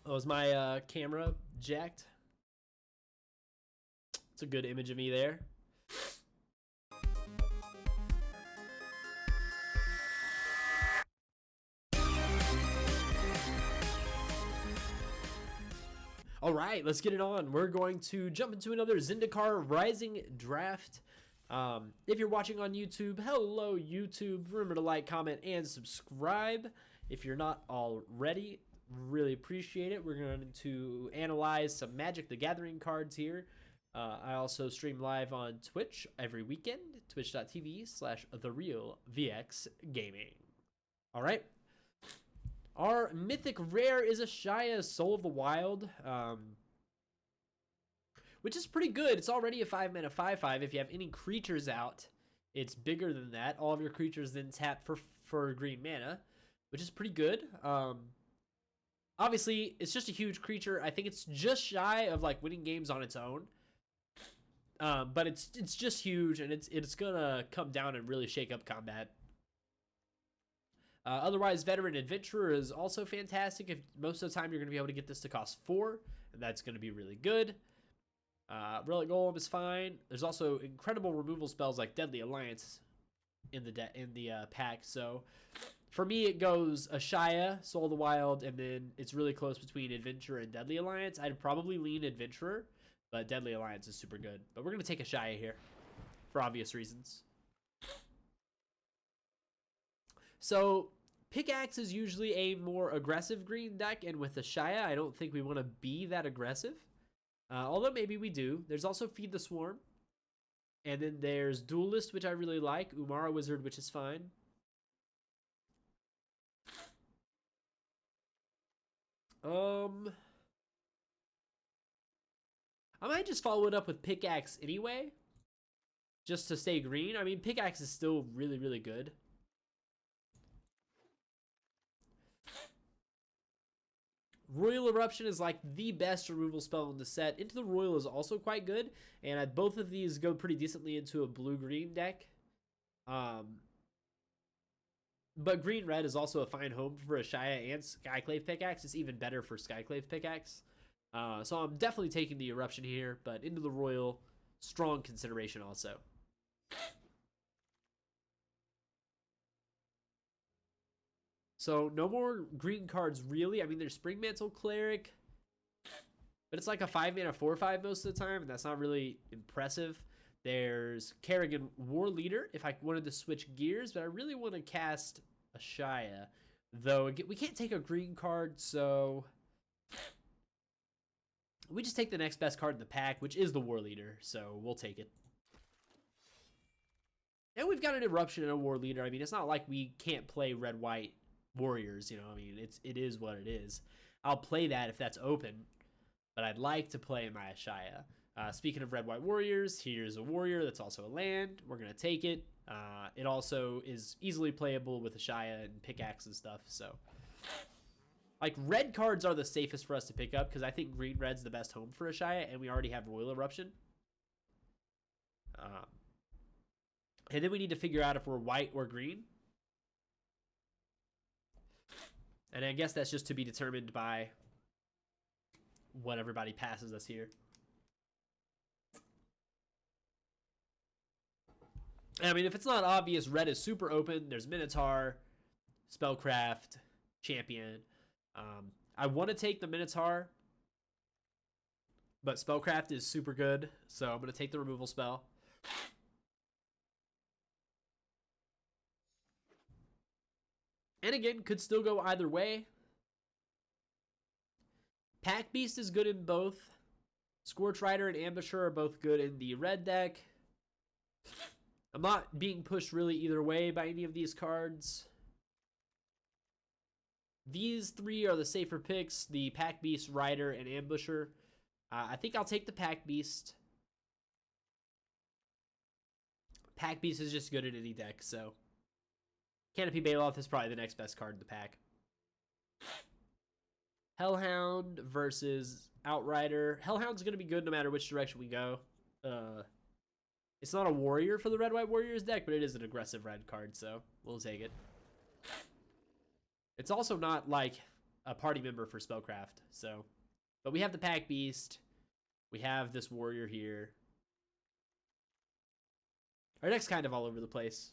Oh, is my camera jacked? It's a good image of me there. All right, let's get it on. We're going to jump into another Zendikar Rising draft. If you're watching on YouTube, hello YouTube. Remember to like, comment, and subscribe if you're not already. Really appreciate it. We're going to analyze some Magic the Gathering cards here. I also stream live on Twitch every weekend, twitch.tv/TheRealVX Gaming. All right. Our Mythic Rare is a Shia Soul of the Wild, which is pretty good. It's already a 5-mana 5/5. If you have any creatures out, it's bigger than that. All of your creatures then tap for green mana, which is pretty good. Obviously, it's just a huge creature. I think it's just shy of like winning games on its own. But it's just huge, and it's gonna come down and really shake up combat. Otherwise, Veteran Adventurer is also fantastic. If most of the time you're going to be able to get this to cost 4, and that's going to be really good. Relic Golem is fine. There's also incredible removal spells like Deadly Alliance in the pack. So for me, it goes Ashaya, Soul of the Wild, and then it's really close between Adventurer and Deadly Alliance. I'd probably lean Adventurer, but Deadly Alliance is super good. But we're going to take Ashaya here for obvious reasons. So Pickaxe is usually a more aggressive green deck, and with the Shia, I don't think we want to be that aggressive. Although maybe we do. There's also Feed the Swarm. And then there's Duelist, which I really like. Umara Wizard, which is fine. I might just follow it up with Pickaxe anyway, just to stay green. I mean, Pickaxe is still really, really good. Royal Eruption is like the best removal spell in the set. Into the Royal is also quite good, and both of these go pretty decently into a blue-green deck. But green-red is also a fine home for a Shia and Skyclave Pickaxe. It's even better for Skyclave Pickaxe. So I'm definitely taking the Eruption here, but into the Royal, strong consideration also. So no more green cards really. I mean, there's Spring Mantle Cleric, but it's like a 5-mana 4/5 most of the time, and that's not really impressive. There's Kerrigan War Leader if I wanted to switch gears, but I really want to cast a Shia. Though we can't take a green card, so we just take the next best card in the pack, which is the War Leader, so we'll take it. And we've got an Eruption and a War Leader. I mean, it's not like we can't play red-white Warriors, you know. I mean, it is what it is. I'll play that if that's open, but I'd like to play my Ashaya. Speaking of red-white Warriors, here's a Warrior that's also a land. We're gonna take it. It also is easily playable with Ashaya and Pickaxe and stuff. So, like, red cards are the safest for us to pick up because I think green-red's the best home for Ashaya, and we already have Royal Eruption. And then we need to figure out if we're white or green. And I guess that's just to be determined by what everybody passes us here. I mean, if it's not obvious, red is super open. There's Minotaur, Spellcraft, Champion. I want to take the Minotaur, but Spellcraft is super good, so I'm going to take the removal spell. And again, could still go either way. Pack Beast is good in both. Scorch Rider and Ambusher are both good in the red deck. I'm not being pushed really either way by any of these cards. These three are the safer picks. The Pack Beast, Rider, and Ambusher. I think I'll take the Pack Beast. Pack Beast is just good in any deck, so Canopy Bailoff is probably the next best card in the pack. Hellhound versus Outrider. Hellhound's going to be good no matter which direction we go. It's not a warrior for the red-white Warriors deck, but it is an aggressive red card, so we'll take it. It's also not, like, a party member for Spellcraft. So, but we have the Pack Beast. We have this warrior here. Our deck's kind of all over the place.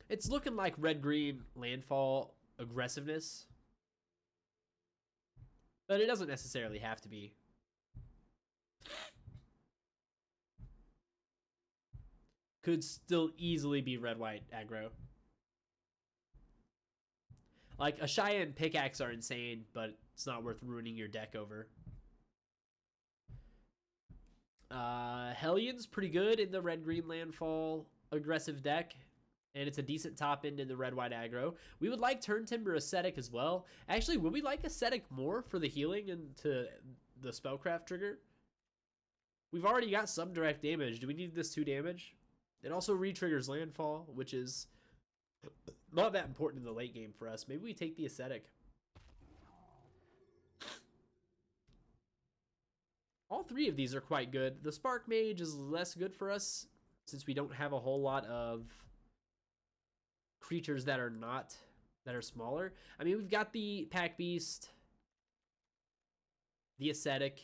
It's looking like red-green landfall aggressiveness. But it doesn't necessarily have to be. Could still easily be red-white aggro. Like, Ashaya and Pickaxe are insane, but it's not worth ruining your deck over. Hellion's pretty good in the red-green landfall aggressive deck. And it's a decent top end in the red-white aggro. We would like Turn Timber Ascetic as well. Actually, would we like Ascetic more for the healing and to the Spellcraft trigger? We've already got some direct damage. Do we need this 2 damage? It also re-triggers landfall, which is not that important in the late game for us. Maybe we take the Ascetic. All 3 of these are quite good. The Spark Mage is less good for us since we don't have a whole lot of creatures that are smaller. I mean, we've got the Pack Beast, the Ascetic.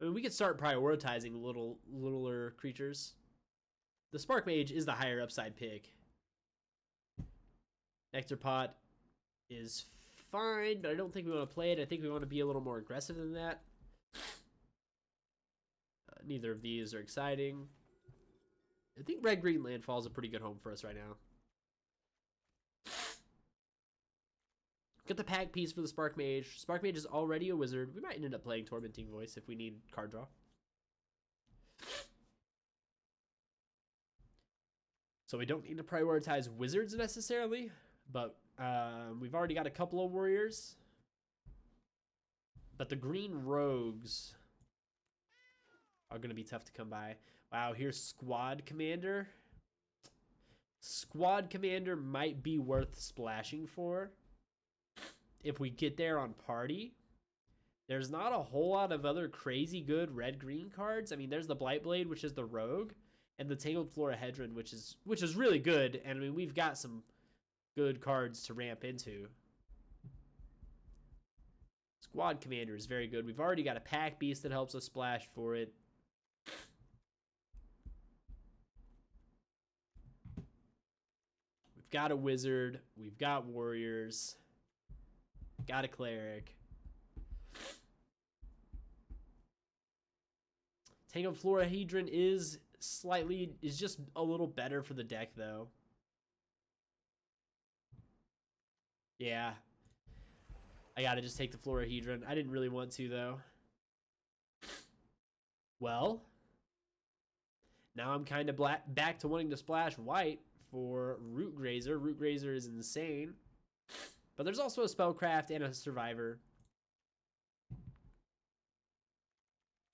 I mean, we could start prioritizing littler creatures. The Spark Mage is the higher upside pick. Nectar Pot is fine, but I don't think we want to play it. I think we want to be a little more aggressive than that. Neither of these are exciting. I think red-green landfall is a pretty good home for us right now. Get the Pack Piece for the Spark Mage. Spark Mage is already a wizard. We might end up playing Tormenting Voice if we need card draw. So we don't need to prioritize wizards necessarily, but we've already got a couple of warriors. But the green rogues are going to be tough to come by. Wow, here's Squad Commander. Squad Commander might be worth splashing for if we get there on party. There's not a whole lot of other crazy good red-green cards. I mean, there's the Blightblade, which is the rogue, and the Tangled Florahedron, which is really good. And I mean, we've got some good cards to ramp into. Squad Commander is very good. We've already got a Pack Beast that helps us splash for it. We've got a wizard. We've got warriors. Got a cleric. Tangled Florahedron is just a little better for the deck, though. Yeah. I gotta just take the Florahedron. I didn't really want to, though. Well, now I'm kind of back to wanting to splash white for Root Grazer. Root Grazer is insane. But there's also a Spellcraft and a Survivor.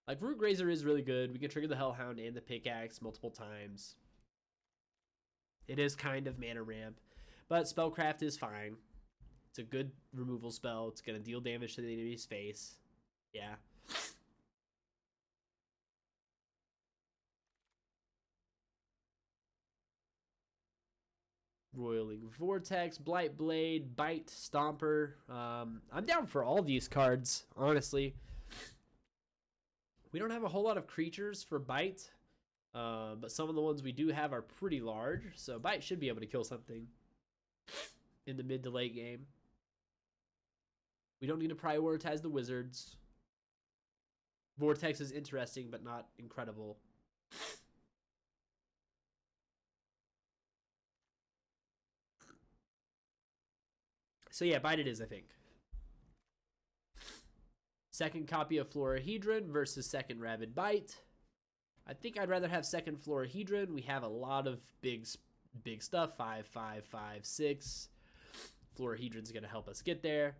Like, Root Grazer is really good. We can trigger the Hellhound and the Pickaxe multiple times. It is kind of mana ramp. But Spellcraft is fine. It's a good removal spell. It's going to deal damage to the enemy's face. Yeah. Roiling Vortex, Blightblade, Bite, Stomper. I'm down for all these cards, honestly. We don't have a whole lot of creatures for Bite, but some of the ones we do have are pretty large, so Bite should be able to kill something in the mid to late game. We don't need to prioritize the wizards. Vortex is interesting, but not incredible. So yeah, Bite it is, I think. Second copy of Florahedron versus second Rabid Bite. I think I'd rather have second Florahedron. We have a lot of big stuff. 5, 5, 5, 6. Florahedron's going to help us get there.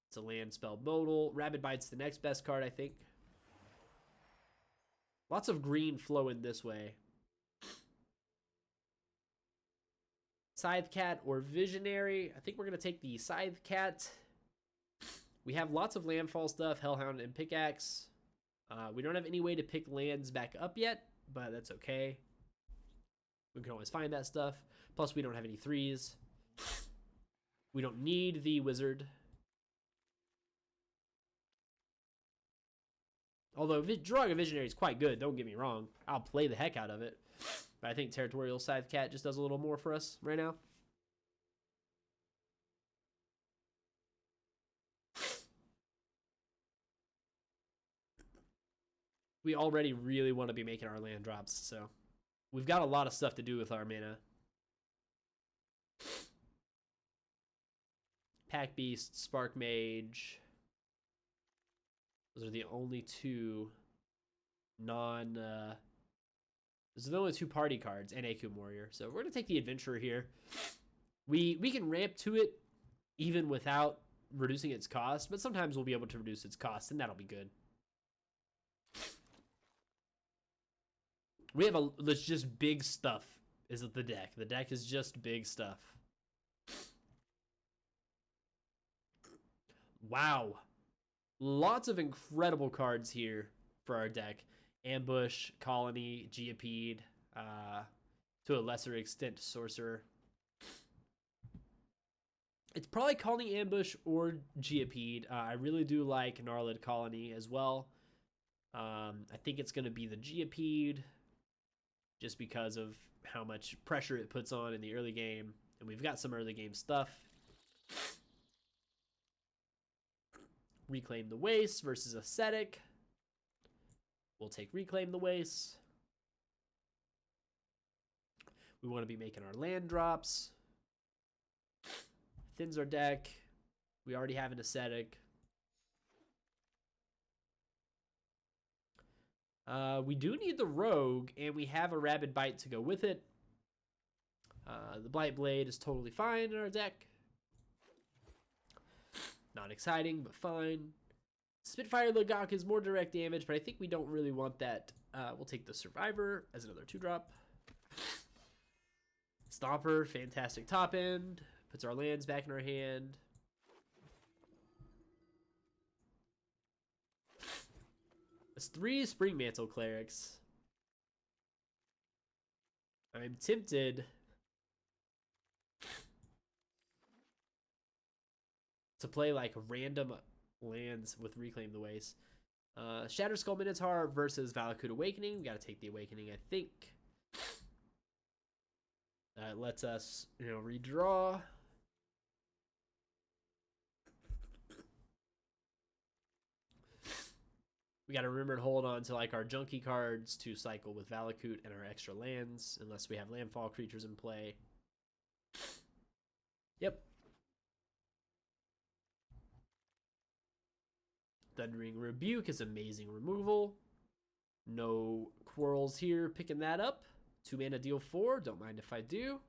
It's a land spell modal. Rabid Bite's the next best card, I think. Lots of green flowing this way. Scythe Cat or Visionary. I think we're going to take the Scythe Cat. We have lots of landfall stuff, Hellhound and Pickaxe. We don't have any way to pick lands back up yet, but that's okay. We can always find that stuff. Plus, we don't have any 3s. We don't need the wizard. Although drawing a visionary is quite good, don't get me wrong. I'll play the heck out of it. But I think Territorial Scythe Cat just does a little more for us right now. We already really want to be making our land drops, so we've got a lot of stuff to do with our mana. Pack Beast, Spark Mage. Those are the only two those are the only two party cards, and Akum Warrior. So we're going to take the Adventurer here. We can ramp to it even without reducing its cost, but sometimes we'll be able to reduce its cost, and that'll be good. We have it's just big stuff is the deck. The deck is just big stuff. Wow. Lots of incredible cards here for our deck. Ambush, Colony, Geopede, to a lesser extent, Sorcerer. It's probably Colony, Ambush, or Geopede. I really do like Gnarlid Colony as well. I think it's going to be the Geopede, just because of how much pressure it puts on in the early game. And we've got some early game stuff. Reclaim the Waste versus Ascetic. We'll take Reclaim the Waste. We want to be making our land drops. Thins our deck. We already have an Ascetic. We do need the Rogue, and we have a Rabid Bite to go with it. The Blight Blade is totally fine in our deck. Not exciting, but fine. Spitfire Lagok is more direct damage, but I think we don't really want that. We'll take the Survivor as another 2-drop. Stomper, fantastic top end. Puts our lands back in our hand. It's 3 Spring Mantle Clerics. I'm tempted to play like random lands with Reclaim the Waste. Shatter Skull Minotaur versus Valakut Awakening. We got to take the Awakening, I think. That lets us, redraw. We got to remember to hold on to like our junky cards to cycle with Valakut and our extra lands, unless we have landfall creatures in play. Yep. Thundering Rebuke is amazing removal. No quarrels here picking that up. 2 mana deal 4. Don't mind if I do.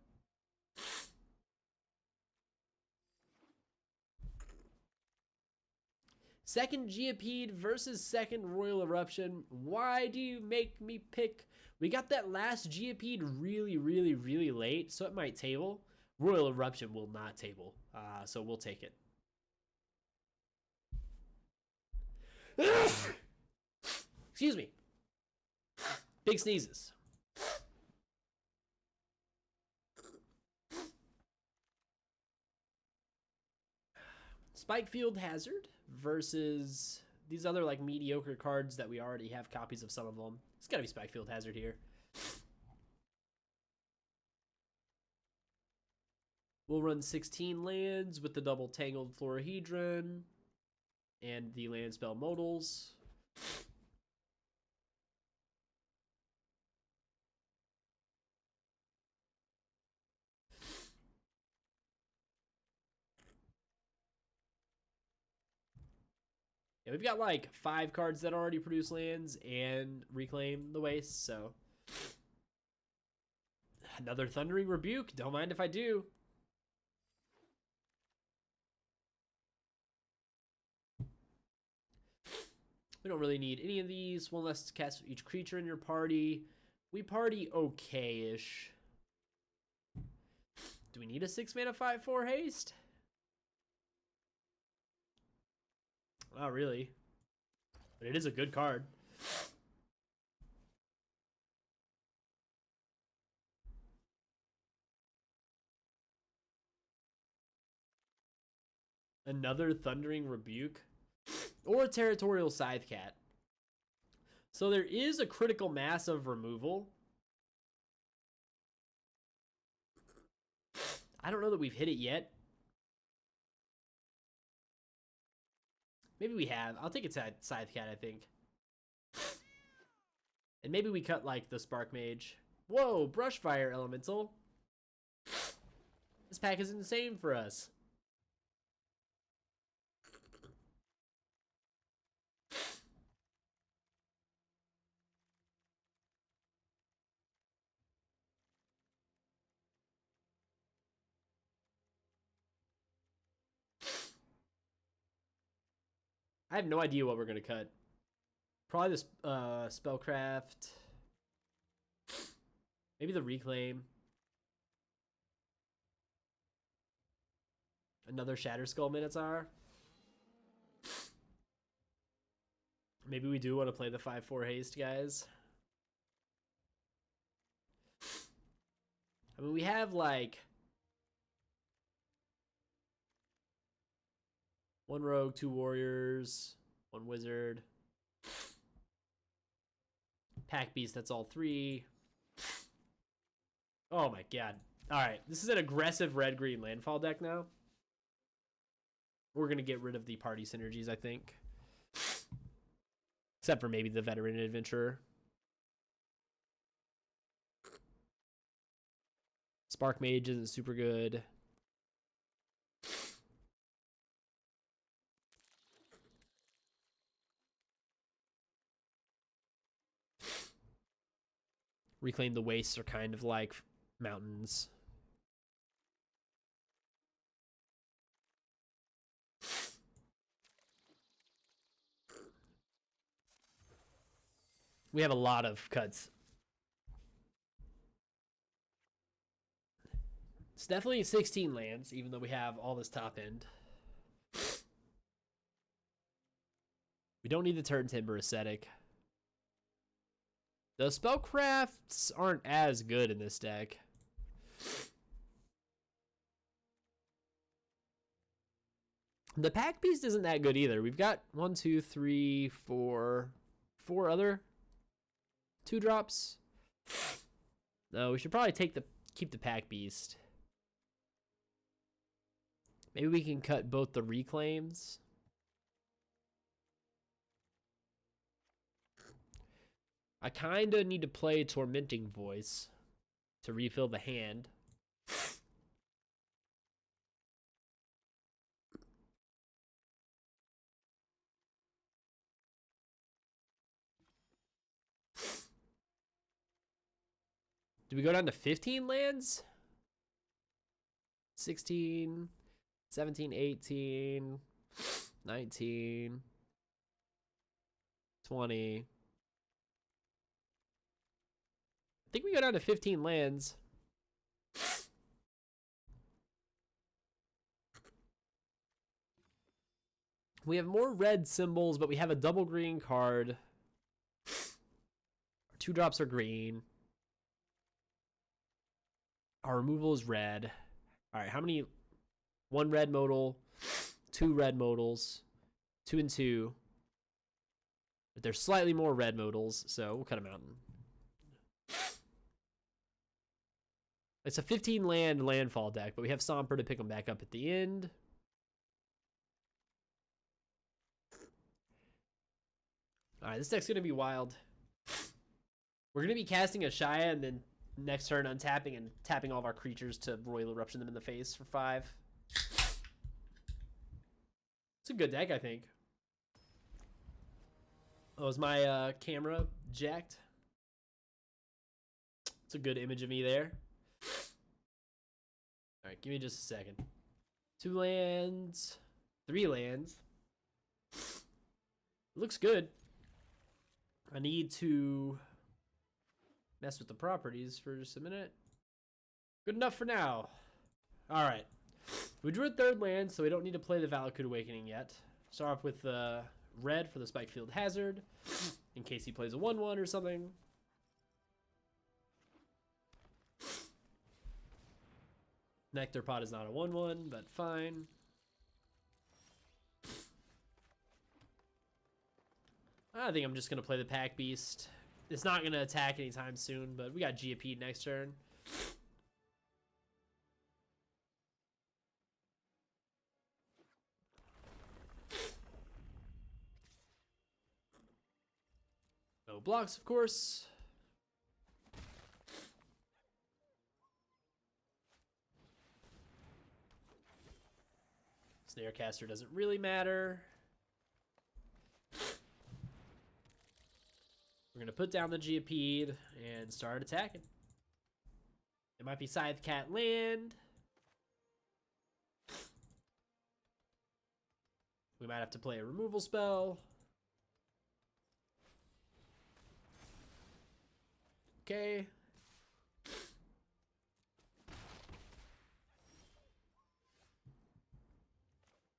Second Geopede versus second Royal Eruption. Why do you make me pick? We got that last Geopede really, really, really late, so it might table. Royal Eruption will not table, so we'll take it. Excuse me. Big sneezes. Spikefield Hazard versus these other like mediocre cards that we already have copies of some of them. It's gotta be Spikefield Hazard here. We'll run 16 lands with the double Tangled Florahedron and the land spell modals. Yeah, we've got like 5 cards that already produce lands and Reclaim the Waste, so. Another Thundering Rebuke. Don't mind if I do. We don't really need any of these. 1 less cast for each creature in your party. We party okay-ish. Do we need a 6 mana 5/4 haste? Not really. But it is a good card. Another Thundering Rebuke. Or a Territorial Scythe Cat. So there is a critical mass of removal. I don't know that we've hit it yet. Maybe we have. I'll take a Scythe Cat, I think. And maybe we cut, like, the Spark Mage. Whoa, Brushfire Elemental. This pack is insane for us. I have no idea what we're going to cut. Probably this Spellcraft. Maybe the Reclaim. Another Shatterskull Minotaur. Maybe we do want to play the 5/4 haste, guys. I mean, we have like one rogue, 2 warriors, 1 wizard. Pack beast, that's all 3. Oh my god. Alright, this is an aggressive red-green landfall deck now. We're going to get rid of the party synergies, I think. Except for maybe the veteran adventurer. Spark Mage isn't super good. Reclaim the Wastes are kind of like mountains. We have a lot of cuts. It's definitely 16 lands, even though we have all this top end. We don't need the Turn Timber Ascetic. The Spellcrafts aren't as good in this deck. The Pack Beast isn't that good either. We've got 1, 2, 3, 4 other 2-drops. No, we should probably keep the Pack Beast. Maybe we can cut both the Reclaims. I kind of need to play Tormenting Voice to refill the hand. Do we go down to 15 lands? 16, 17, 18, 19, 20. I think we go down to 15 lands. We have more red symbols, but we have a double green card. Our 2-drops are green. Our removal is red. All right, how many? 1 red modal, 2 red modals, 2 and 2. But there's slightly more red modals, so we'll cut them out. It's a 15 land landfall deck, but we have Somper to pick them back up at the end. All right, this deck's going to be wild. We're going to be casting a Shia and then next turn untapping and tapping all of our creatures to Royal Eruption them in the face for 5. It's a good deck, I think. Oh, is my camera jacked? It's a good image of me there. All right, give me just a second. 2 lands, 3 lands. Looks good. I need to mess with the properties for just a minute. Good enough for now. All right. We drew a 3rd land, so we don't need to play the Valakut Awakening yet. Start off with red for the Spikefield Hazard, in case he plays a 1/1 or something. Nectar Pot is not a 1/1, but fine. I think I'm just going to play the Pack Beast. It's not going to attack anytime soon, but we got GP next turn. No blocks, of course. Snarecaster doesn't really matter. We're going to put down the Geopede and start attacking. It might be Scythe Cat land. We might have to play a removal spell. Okay.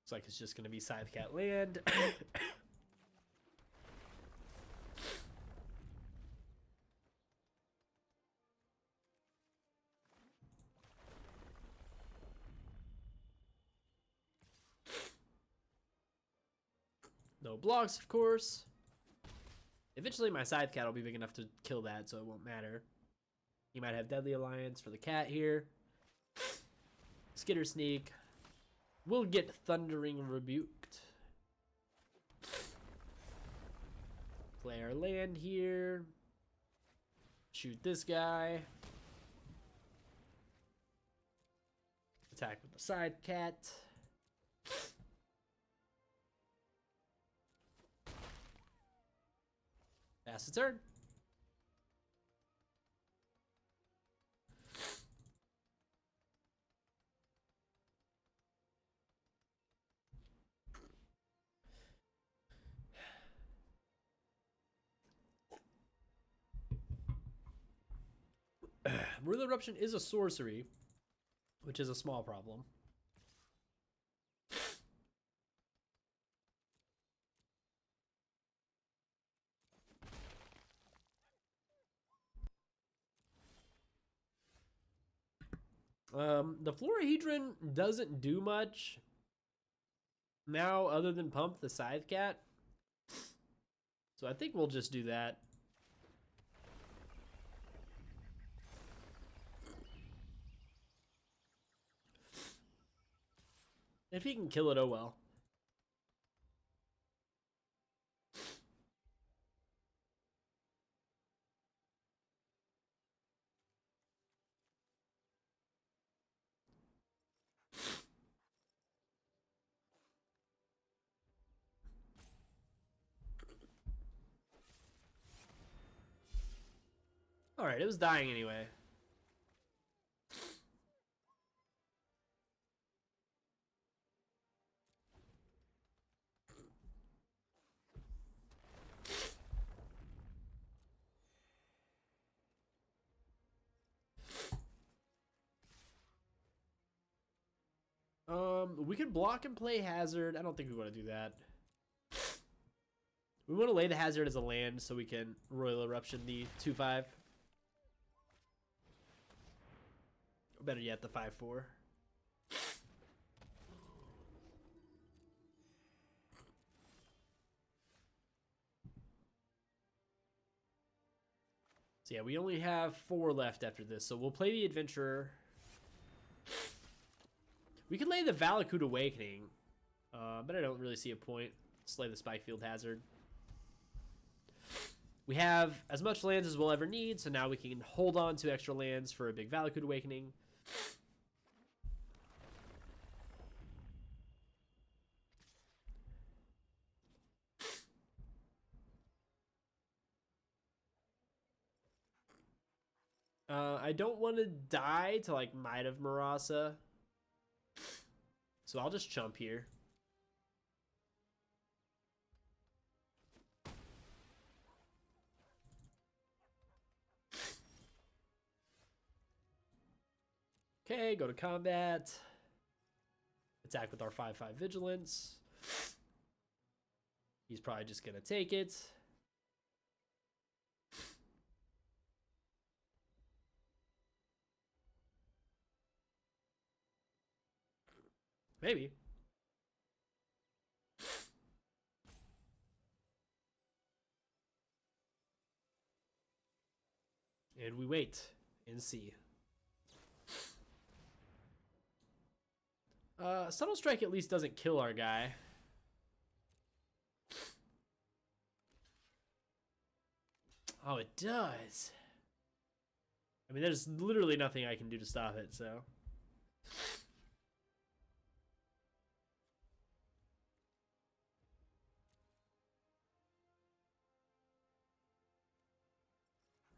Looks like it's just going to be Scythe Cat land. No blocks, of course. Eventually my Scythe Cat will be big enough to kill that, so it won't matter. You might have Deadly Alliance for the cat here. Skitter Sneak. We'll get Thundering Rebuked. Play our land here. Shoot this guy. Attack with the Scythe Cat. Pass the turn. Ruler Eruption is a sorcery, which is a small problem. The Florahedron doesn't do much now other than pump the Scythe Cat. So I think we'll just do that. If he can kill it, oh well. Alright, it was dying anyway. We could block and play Hazard. I don't think we want to do that. We want to lay the Hazard as a land so we can Royal Eruption the 2/5. Better yet, the 5/4. So yeah, we only have 4 left after this, so we'll play the Adventurer. We could lay the Valakut Awakening, but I don't really see a point. Slay the Spikefield Hazard. We have as much lands as we'll ever need, so now we can hold on to extra lands for a big Valakut Awakening. I don't want to die to like Might of Marasa, so I'll just chump here. Okay, go to combat. Attack with our 5/5 Vigilance. He's probably just gonna take it. Maybe. And we wait and see. Subtle Strike at least doesn't kill our guy. Oh, it does. I mean, there's literally nothing I can do to stop it, so.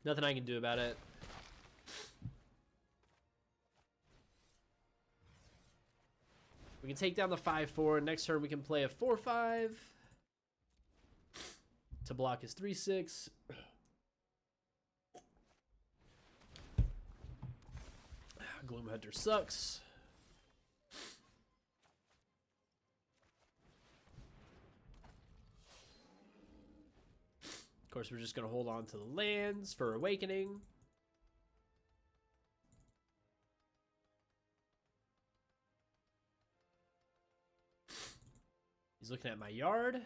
Nothing I can do about it. We can take down the 5/4. Next turn we can play a 4/5 to block his 3/6. Gloomhunter sucks. Of course, we're just going to hold on to the lands for Awakening. He's looking at my yard.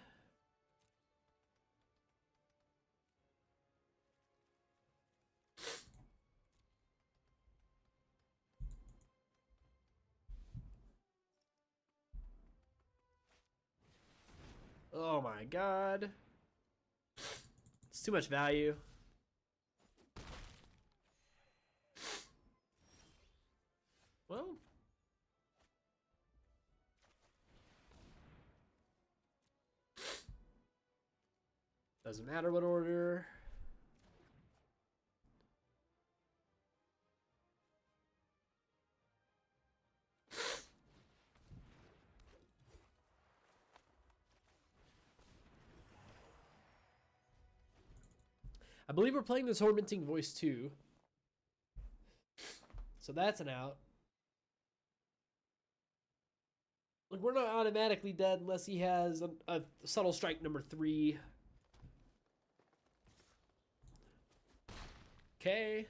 Oh my god. It's too much value. Well. Doesn't matter what order. I believe we're playing the Tormenting Voice too. So that's an out. Like, we're not automatically dead unless he has a Subtle Strike number 3. Okay.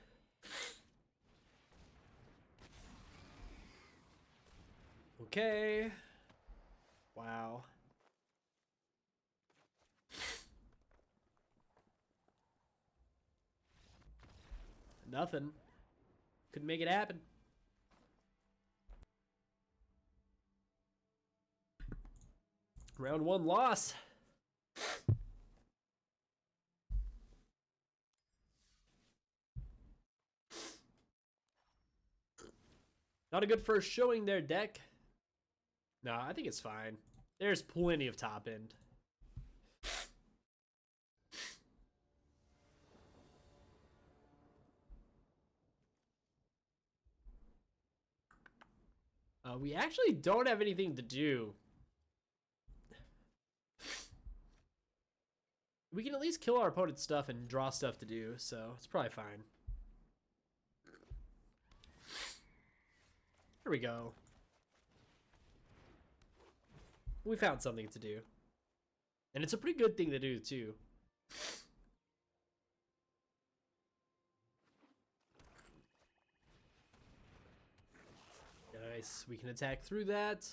Okay. Wow. Nothing. Couldn't make it happen. Round 1 loss. Not a good first showing there, deck. Nah, I think it's fine. There's plenty of top end. We actually don't have anything to do. We can at least kill our opponent's stuff and draw stuff to do, so it's probably fine. Here we go. We found something to do. And it's a pretty good thing to do, too. Nice. We can attack through that.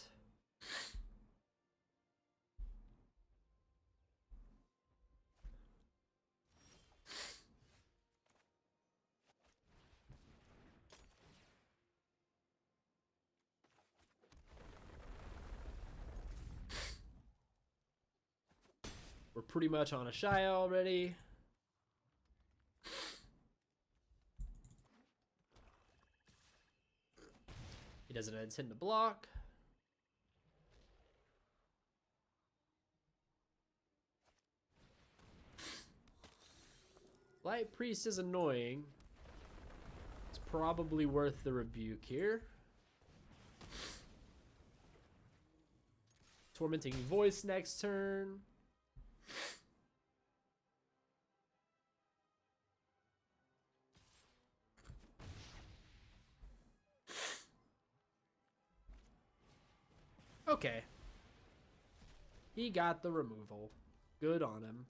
We're pretty much on a Shia already. He doesn't intend to block. Light Priest is annoying. It's probably worth the rebuke here. Tormenting Voice next turn. Okay. He got the removal. Good on him.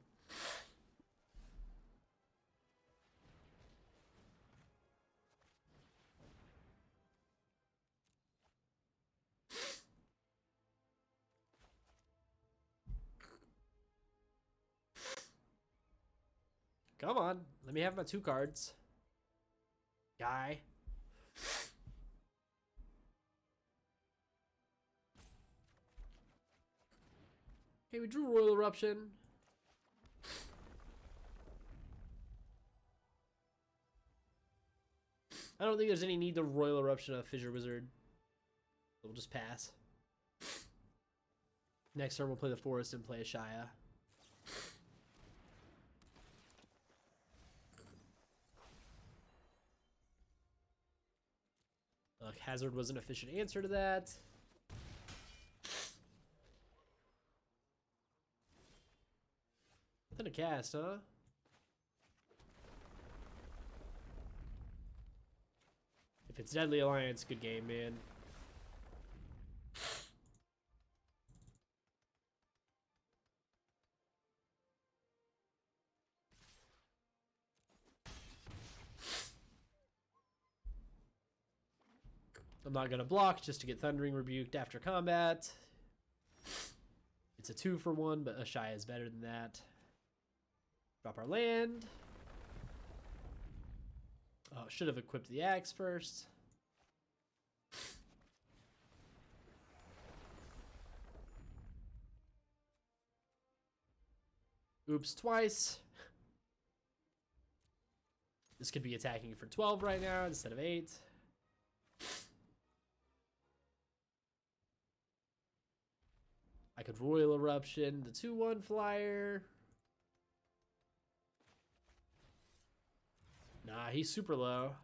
Come on. Let me have my 2 cards. guy. Okay, we drew Royal Eruption. I don't think there's any need to Royal Eruption a Fissure Wizard. We'll just pass. Next turn we'll play the Forest and play a Shia. Hazard was an efficient answer to that. Nothing to cast, huh? If it's Deadly Alliance, good game, man. I'm not going to block just to get Thundering Rebuked after combat. It's a 2-for-1, but a Shia is better than that. Drop our land. Oh, should have equipped the axe first. Oops, twice. This could be attacking for 12 right now instead of 8. I could Royal Eruption, the 2-1 flyer. Nah, he's super low.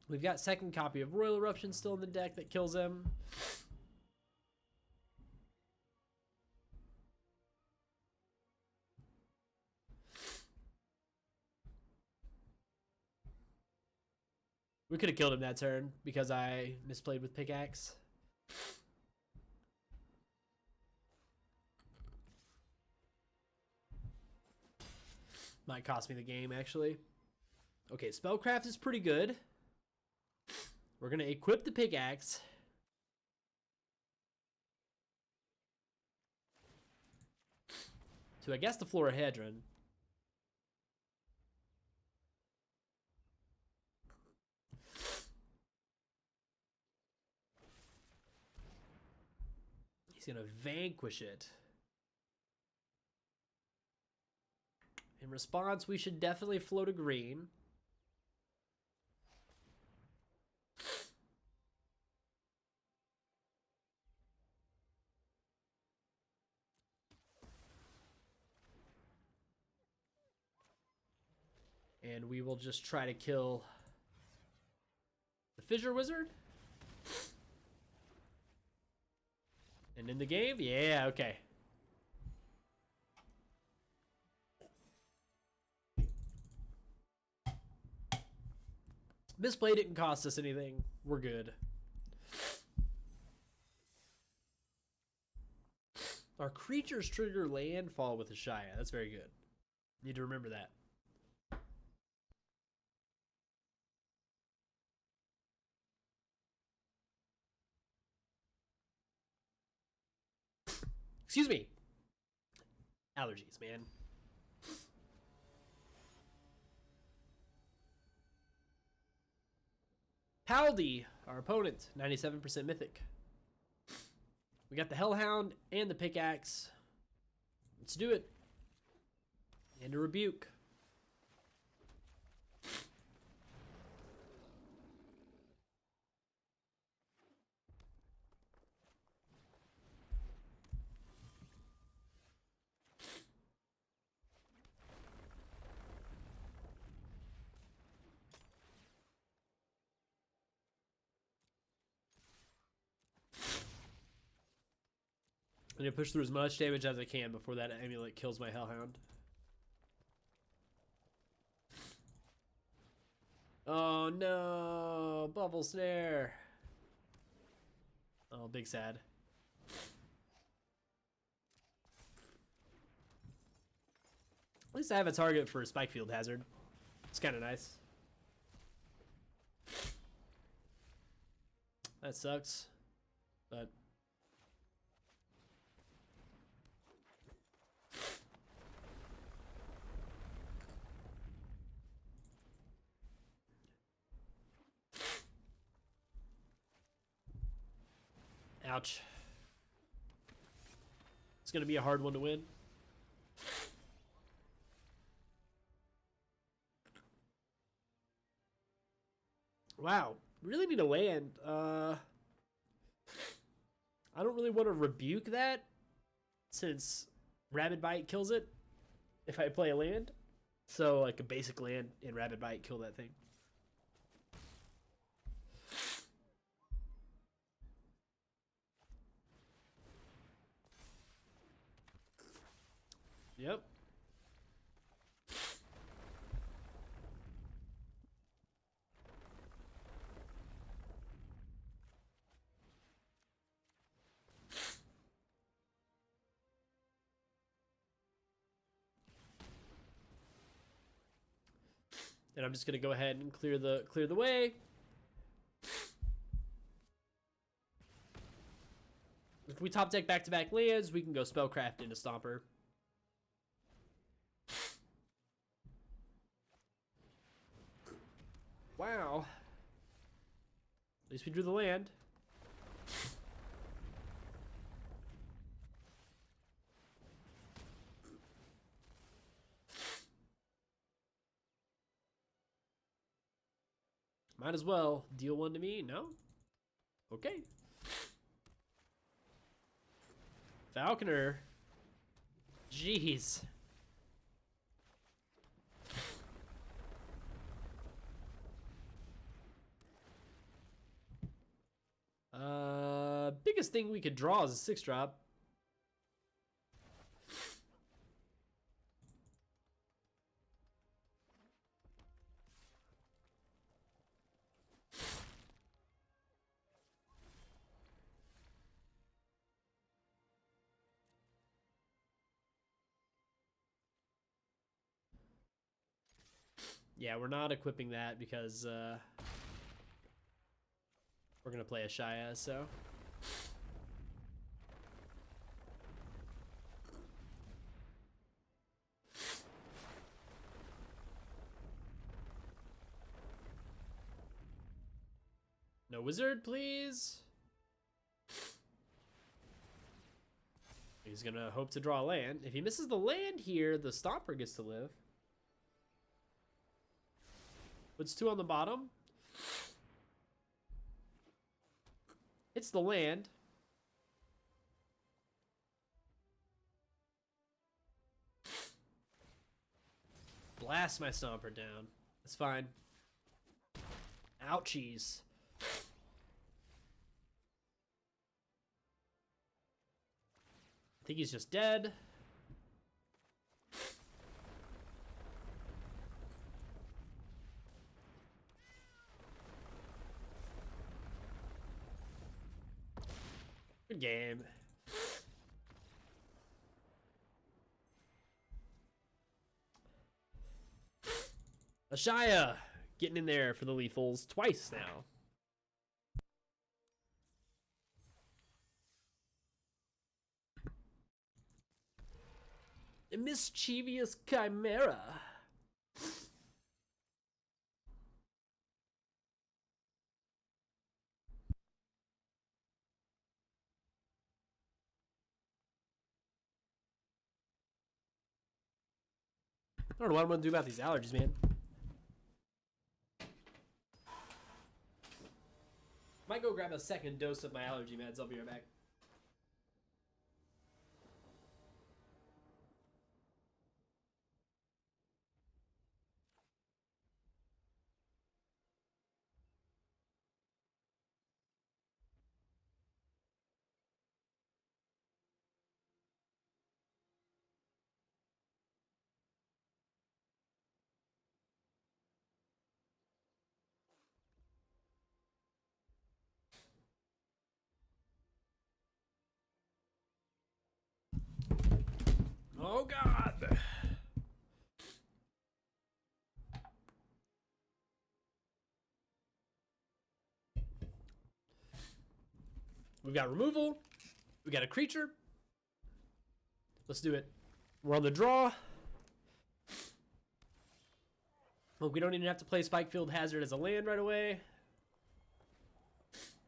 We've got second copy of Royal Eruption still in the deck that kills him. We could have killed him that turn because I misplayed with pickaxe. Might cost me the game, actually. Okay, Spellcraft is pretty good. We're going to equip the pickaxe. To, I guess, the Florahedron. He's going to vanquish it. In response, we should definitely float a green. And we will just try to kill the Fissure Wizard. And in the game? Yeah, okay. Misplay didn't cost us anything. We're good. Our creatures trigger landfall with a Shia. That's very good. Need to remember that. Excuse me. Allergies, man. Paldi, our opponent, 97% Mythic. We got the Hellhound and the pickaxe. Let's do it. And a rebuke. I'm going to push through as much damage as I can before that amulet kills my Hellhound. Oh no! Bubble Snare! Oh, big sad. At least I have a target for a Spike Field Hazard. It's kind of nice. That sucks. But ouch. It's gonna be a hard one to win. Wow, really need a land. I don't really want to rebuke that since Rabid Bite kills it if I play a land. So like a basic land in Rabid Bite kill that thing. Yep. And I'm just gonna go ahead and clear the way. If we top deck back-to-back lands, we can go Spellcraft into Stomper. Wow. At least we drew the land. Might as well deal one to me. No? Okay. Falconer. Jeez. Biggest thing we could draw is a 6-drop. Yeah, we're not equipping that because we're gonna play a Shia, so. No wizard, please. He's gonna hope to draw a land. If he misses the land here, the Stomper gets to live. Puts 2 on the bottom. It's the land. Blast my Stomper down. It's fine. Ouchies. I think he's just dead. Good game. Ashaya getting in there for the lethals twice now. A mischievous chimera. I don't know what I'm gonna do about these allergies, man. Might go grab a second dose of my allergy meds. I'll be right back. Oh God. We've got removal. We got a creature. Let's do it. We're on the draw. Well, we don't even have to play Spikefield Hazard as a land right away.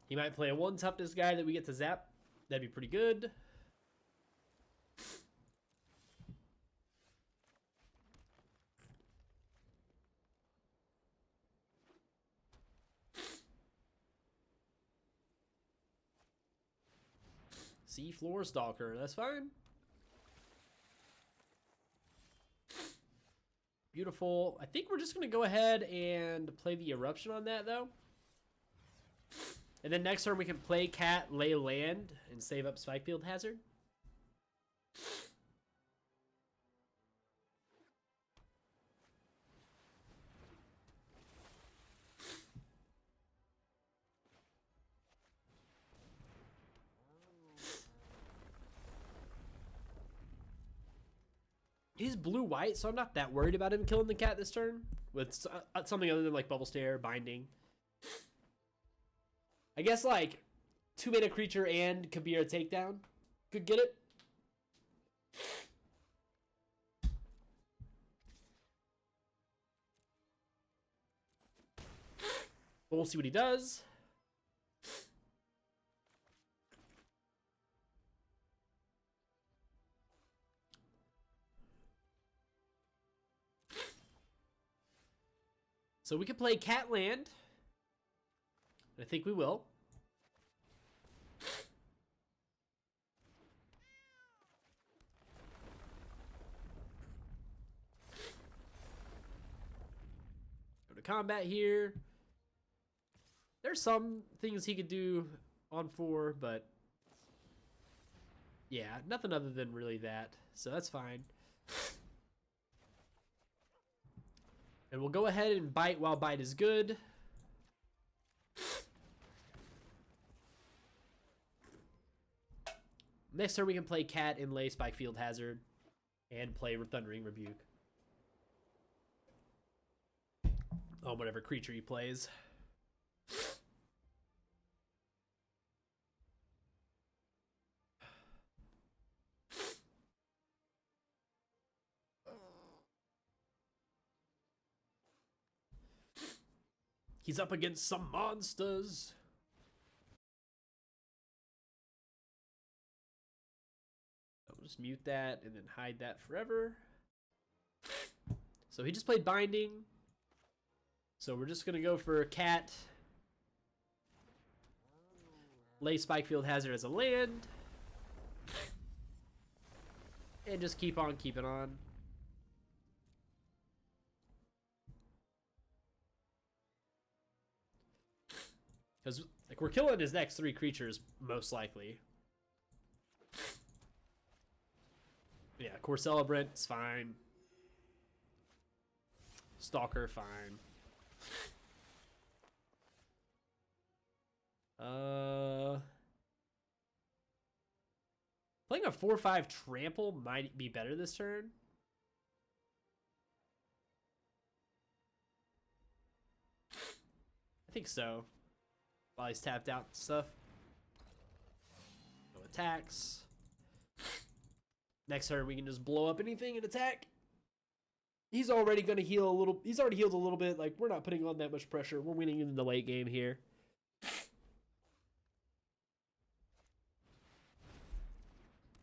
He might play a 1 toughness guy that we get to zap. That'd be pretty good. Sea Floor Stalker, that's fine. Beautiful. I think we're just going to go ahead and play the Eruption on that, though. And then next turn we can play Cat, lay land, and save up Spikefield Hazard. He's blue-white, so I'm not that worried about him killing the cat this turn. With something other than, like, Bubble Stare, Binding. I guess, like, 2-mana creature and Kabir Takedown could get it. But we'll see what he does. So we could play Cat Land. I think we will. Go to combat here. There's some things he could do on 4, but yeah, nothing other than really that. So that's fine. And we'll go ahead and bite while bite is good. Next turn we can play Cat and lay Spikefield Hazard and play Thundering Rebuke. Oh, whatever creature he plays. He's up against some monsters. I'll just mute that and then hide that forever. So he just played Binding. So we're just going to go for Cat. Lay Spikefield Hazard as a land. And just keep on keeping on. Because, like, we're killing his next 3 creatures, most likely. Yeah, Core Celebrant, it's fine. Stalker, fine. Playing a 4/5 Trample might be better this turn. I think so. While he's tapped out and stuff. No attacks. Next turn we can just blow up anything and attack. He's already going to heal a little. He's already healed a little bit. Like, we're not putting on that much pressure. We're winning in the late game here.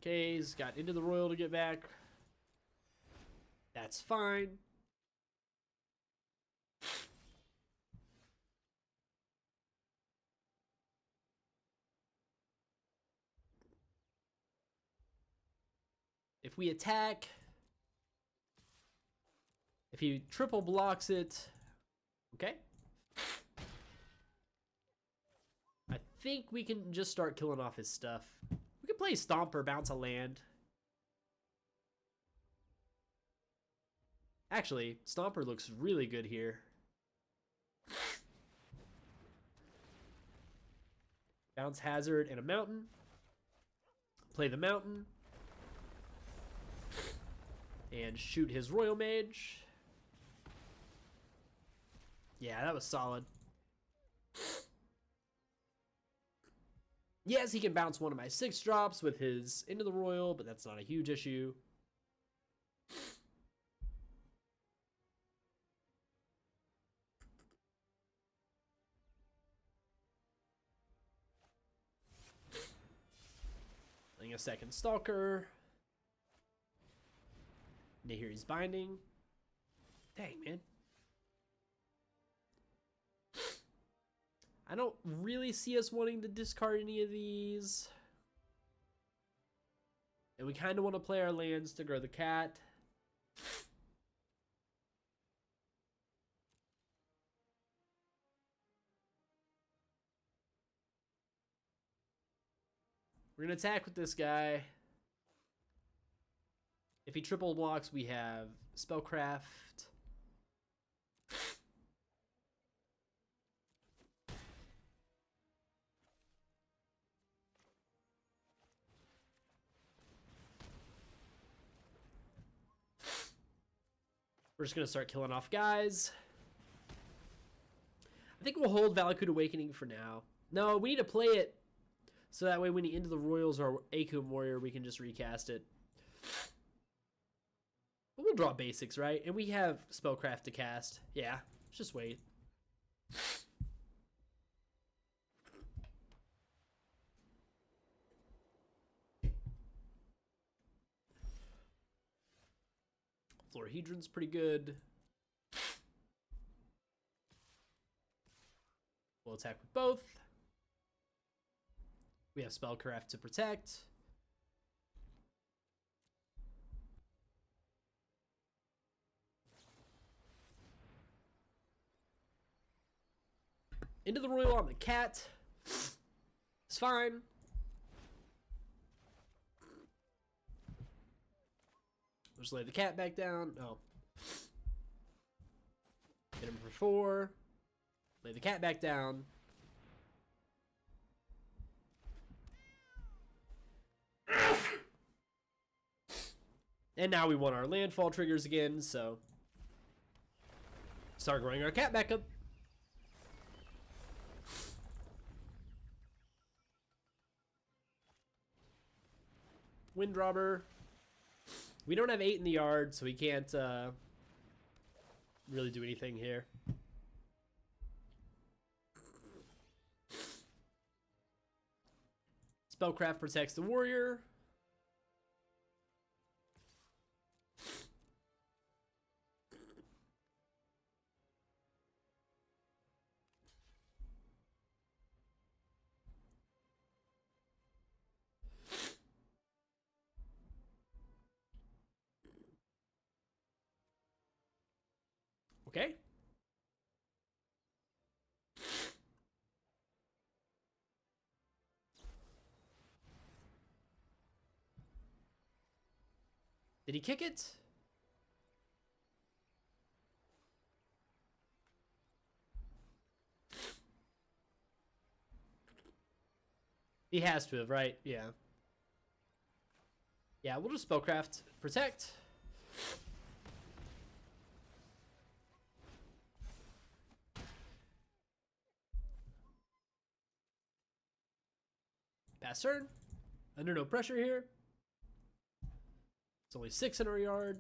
Okay, he's got into the Royal to get back. That's fine. If we attack, if he triple blocks it, okay. I think we can just start killing off his stuff. We can play Stomper, bounce a land. Actually, Stomper looks really good here. Bounce Hazard and a mountain. Play the mountain. And shoot his Royal Mage. Yeah, that was solid. Yes, he can bounce one of my 6-drops with his Into the Royal, but that's not a huge issue. Playing a second Stalker. Nahiri's Binding. Dang, man. I don't really see us wanting to discard any of these. And we kind of want to play our lands to grow the cat. We're going to attack with this guy. If he triple blocks, we have Spellcraft. We're just going to start killing off guys. I think we'll hold Valakut Awakening for now. No, we need to play it so that way when he Into the Royals or Akum Warrior, we can just recast it. But we'll draw basics, right? And we have Spellcraft to cast. Yeah, let's just wait. Florahedron's pretty good. We'll attack with both. We have Spellcraft to protect. Into the Royal on the cat. It's fine. Just lay the cat back down. Oh. Hit him for 4. Lay the cat back down. And now we want our landfall triggers again, so start growing our cat back up. Windrobber. We don't have 8 in the yard, so we can't really do anything here. Spellcraft protects the warrior. Okay. Did he kick it? He has to have, right? Yeah. Yeah, we'll just Spellcraft protect. Pass turn. Under no pressure here. It's only 6 in our yard.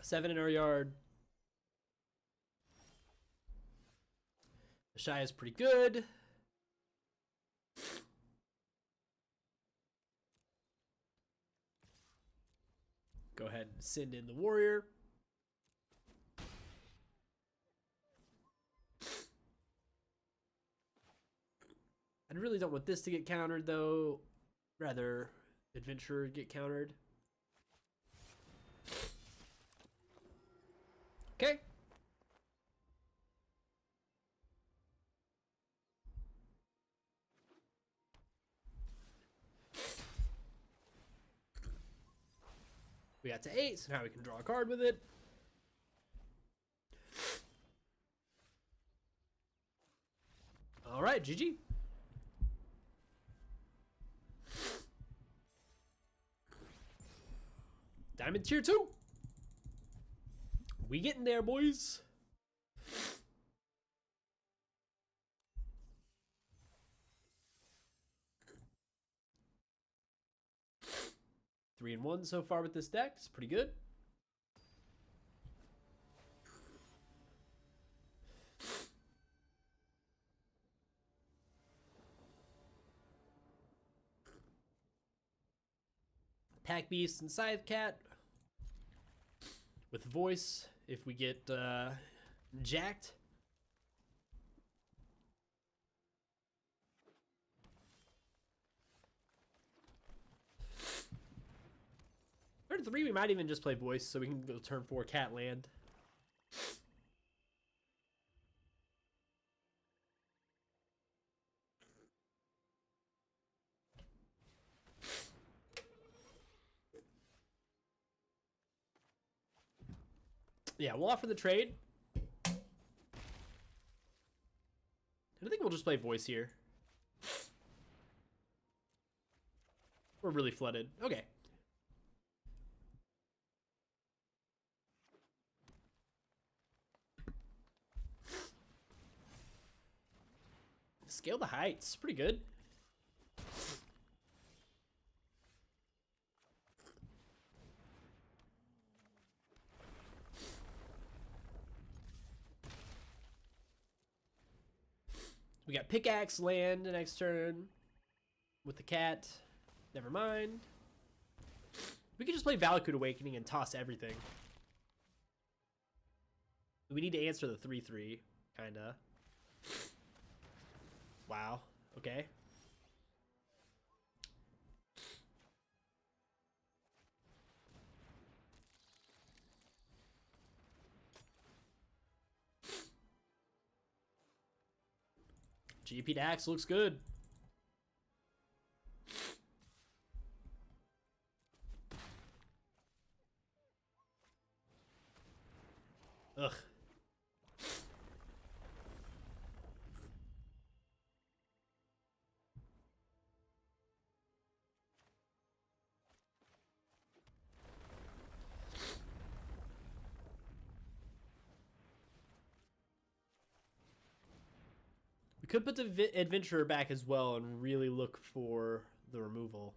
Seven in our yard. The Shy is pretty good. Go ahead and send in the warrior. I really don't want this to get countered, though. Rather, Adventurer get countered. Okay. We got to 8, so now we can draw a card with it. All right, GG. Diamond tier 2. We getting there, boys. 3-1 so far with this deck. It's pretty good. Pack Beast and Scythe Cat with voice if we get jacked. Turn 3, we might even just play voice so we can go turn 4 cat land. Yeah, we'll offer the trade. I think we'll just play voice here. We're really flooded. Okay. Scale the heights. Pretty good. We got pickaxe land next turn with the cat. Never mind. We could just play Valakut Awakening and toss everything. We need to answer the 3-3, kinda. Wow. Okay. GP Dax looks good. Ugh. We could put the Adventurer back as well and really look for the removal.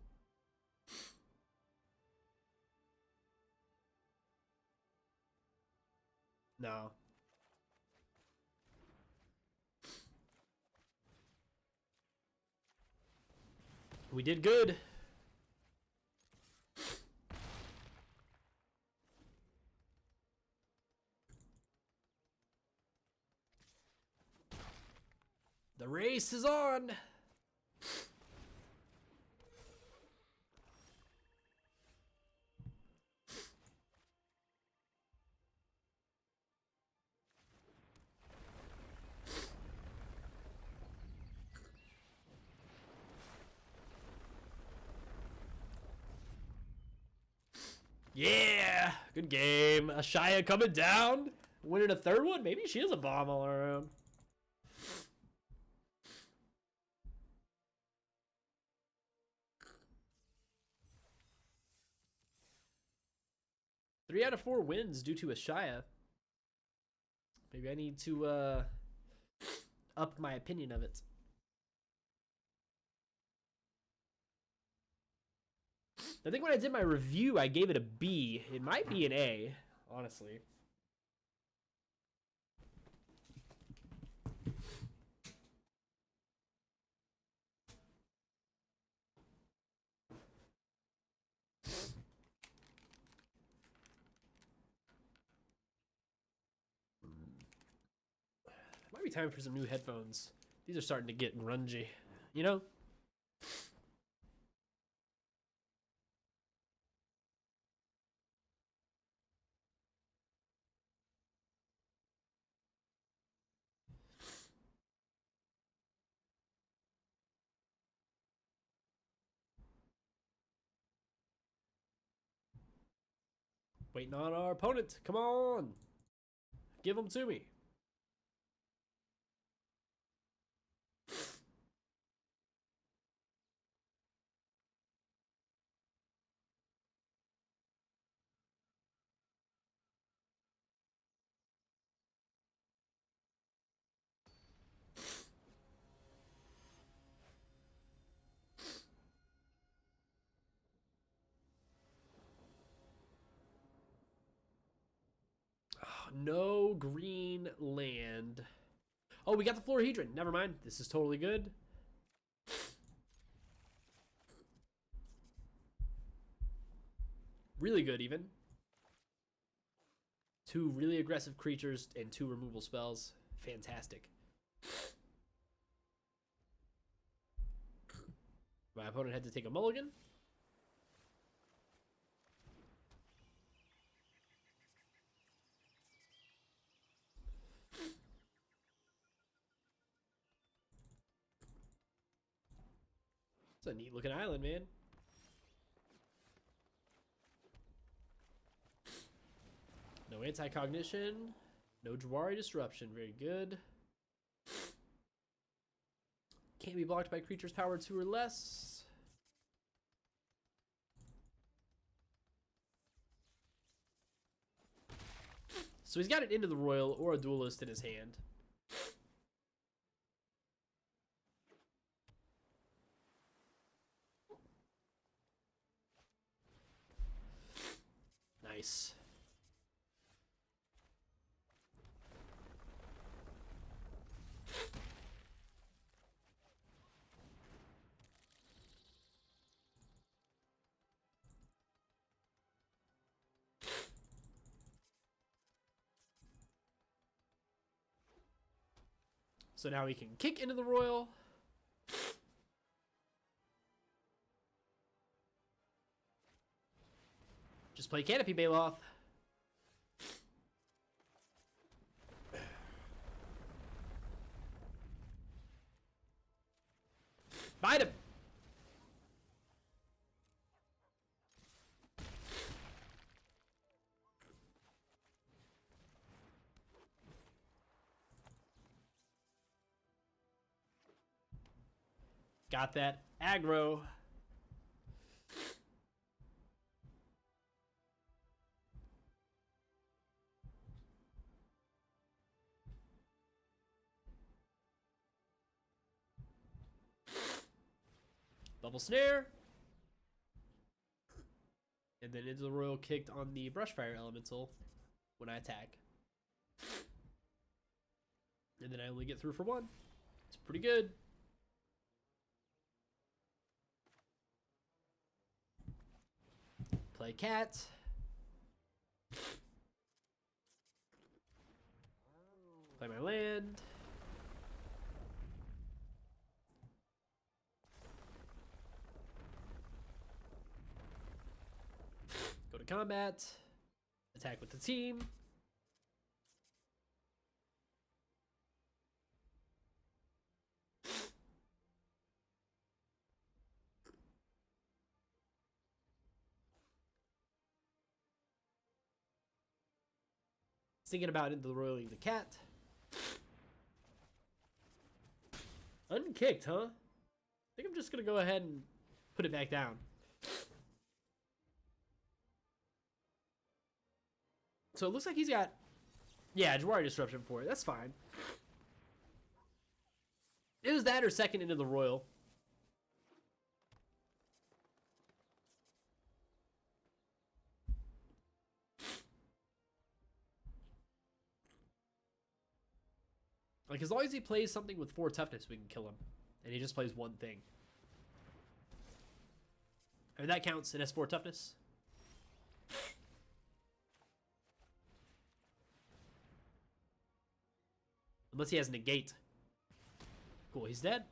No. We did good. The race is on. Yeah, good game. Ashaya coming down, winning a third one. Maybe she has a bomb all around. Three out of 4 wins due to Ashaya. Maybe I need to up my opinion of it. I think when I did my review, I gave it a B. It might be an A, honestly. Might be time for some new headphones. These are starting to get grungy, you know? Waiting on our opponent. Come on. Give them to me. No green land. Oh, we got the Florahedron. Never mind. This is totally good. Really good, even. 2 really aggressive creatures and 2 removal spells. Fantastic. My opponent had to take a mulligan. It's a neat looking island, man. No anti-cognition. No Jawari disruption. Very good. Can't be blocked by creatures power 2 or less. So he's got an Into the Royal or a Duelist in his hand. Nice. So now we can kick Into the Royal. Just play Canopy Baloth. Bite him. Got that aggro. Bubble Snare. And then Into the Royal kicked on the Brushfire Elemental when I attack. And then I only get through for 1. It's pretty good. Play Cat. Play my land. Go to combat. Attack with the team. Thinking about Into the Roiling the cat. Unkicked, huh? I think I'm just gonna go ahead and put it back down. So it looks like he's got, yeah, Jawari Disruption for it. That's fine. It was that or second Into the Royal. Like, as long as he plays something with 4 toughness, we can kill him. And he just plays 1 thing. And that counts. It has 4 toughness. Unless he has negate. Cool, he's dead.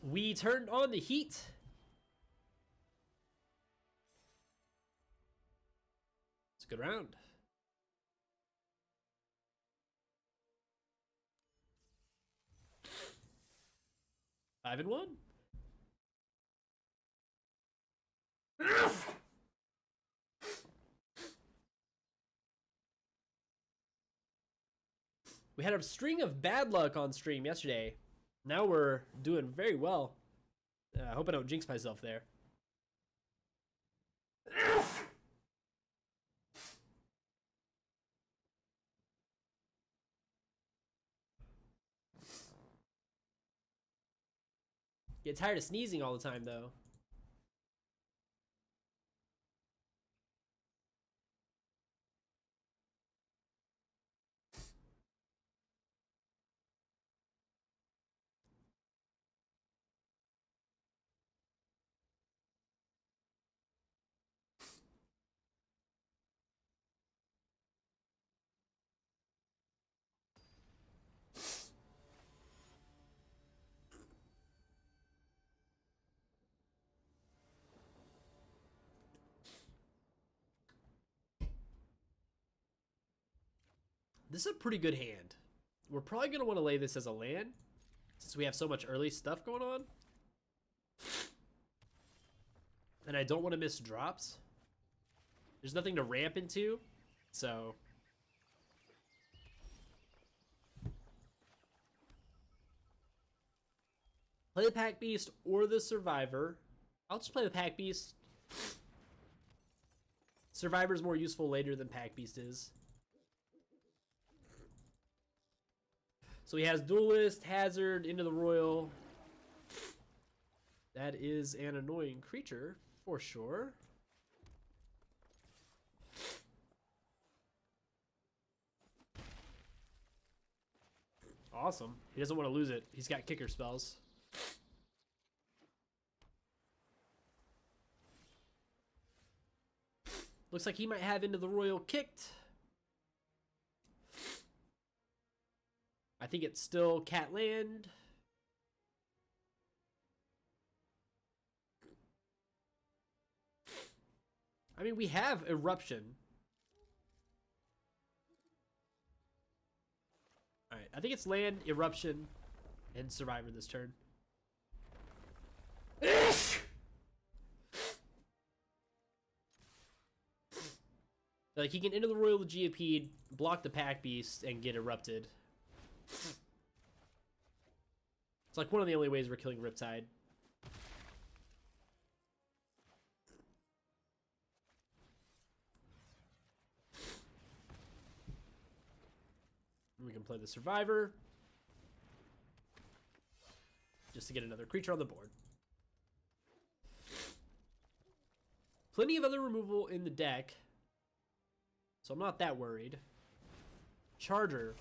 We turned on the heat. It's a good round. Five and 1. We had a string of bad luck on stream yesterday. Now we're doing very well. I hope I don't jinx myself there. Get tired of sneezing all the time, though. This is a pretty good hand. We're probably going to want to lay this as a land, since we have so much early stuff going on. And I don't want to miss drops. There's nothing to ramp into, so... Play the Pack Beast or the Survivor. I'll just play the Pack Beast. Survivor's more useful later than Pack Beast is. So he has Duelist, Hazard, Into the Royal. That is an annoying creature, for sure. Awesome. He doesn't want to lose it. He's got kicker spells. Looks like he might have Into the Royal kicked. I think it's still Cat Land. I mean, we have Eruption. Alright, I think it's Land, Eruption, and Survivor this turn. Like, he can Into the Royal with GP, block the Pack Beast, and get Erupted. It's like one of the only ways we're killing Riptide. We can play the Survivor. Just to get another creature on the board. Plenty of other removal in the deck. So I'm not that worried. Charger.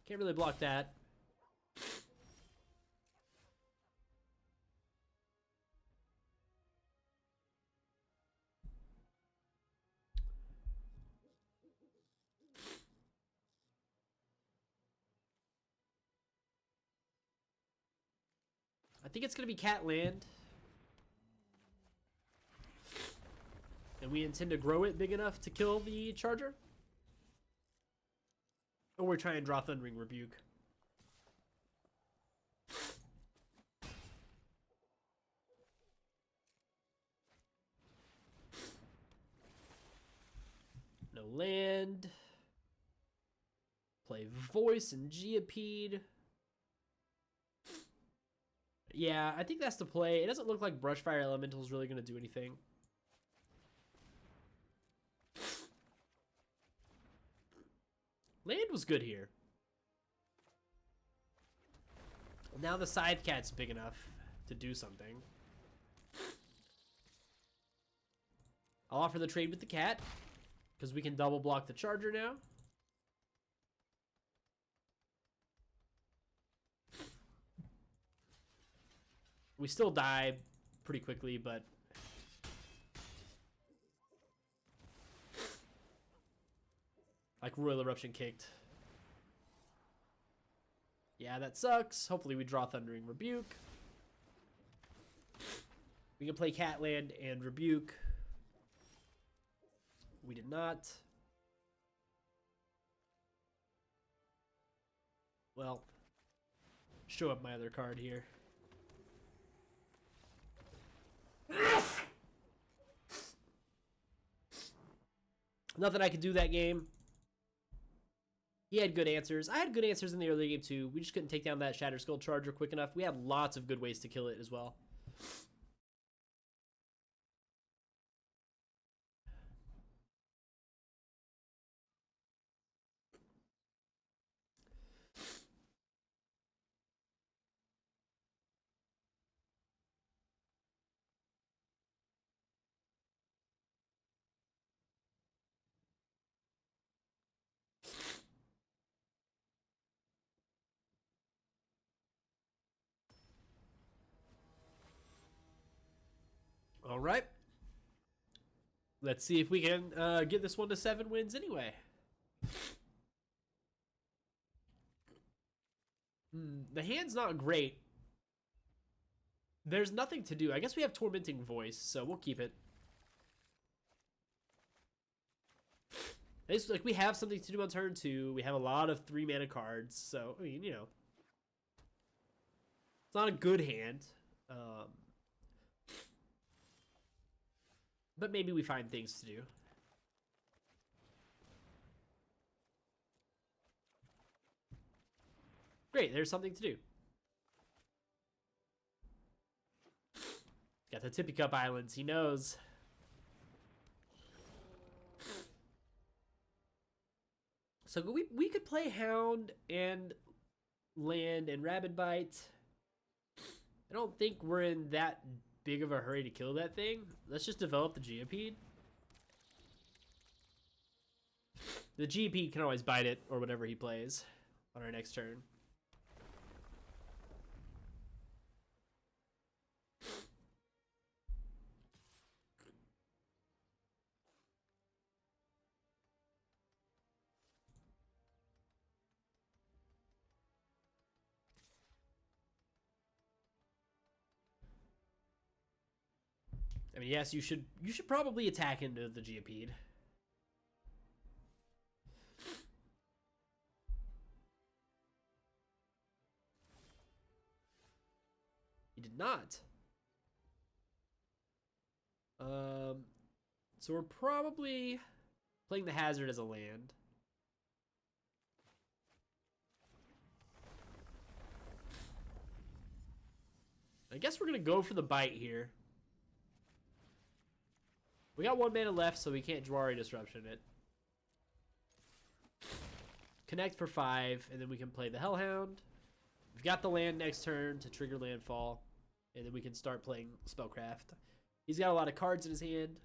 Can't really block that. I think it's going to be Cat Land. And we intend to grow it big enough to kill the Charger. Or we're trying to draw Thundering Rebuke. No land. Play Voice and Geopede. Yeah, I think that's the play. It doesn't look like Brushfire Elemental is really going to do anything. Land was good here. Now the Scythe Cat's big enough to do something. I'll offer the trade with the cat, because we can double block the Charger now. We still die pretty quickly, but... Like Royal Eruption kicked. Yeah, that sucks. Hopefully we draw Thundering Rebuke. We can play Catland and Rebuke. We did not. Well, show up my other card here. Nothing I could do that game. He had good answers. I had good answers in the early game too. We just couldn't take down that Shatter Skull Charger quick enough. We had lots of good ways to kill it as well. All right. Let's see if we can get this one to 7 wins anyway. The hand's not great. There's nothing to do. I guess we have Tormenting Voice, so we'll keep it. It's like we have something to do on turn 2. We have a lot of 3 mana cards, so I mean, you know, it's not a good hand. But maybe we find things to do. Great, there's something to do. Got the Tippy Cup Islands, he knows. So we could play Hound and Land and Rabid Bite. I don't think we're in that big of a hurry to kill that thing. Let's just develop the Geopede. The Geopede can always bite it or whatever he plays on our next turn. I mean, yes, you should probably attack into the Geopede. He did not. So we're probably playing the Hazard as a land. I guess we're gonna go for the bite here. We got 1 mana left, so we can't Jwari Disruption it. Connect for 5, and then we can play the Hellhound. We've got the land next turn to trigger landfall, and then we can start playing Spellcraft. He's got a lot of cards in his hand.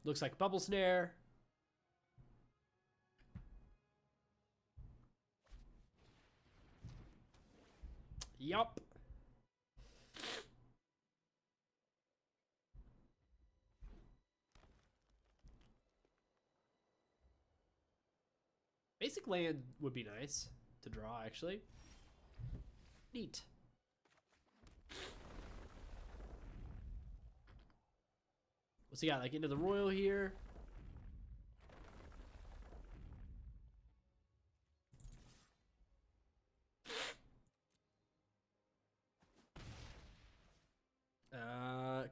Looks like Bubble Snare. Yup. Basic land would be nice to draw, actually. Neat. What's he got? Like Into the Royal here.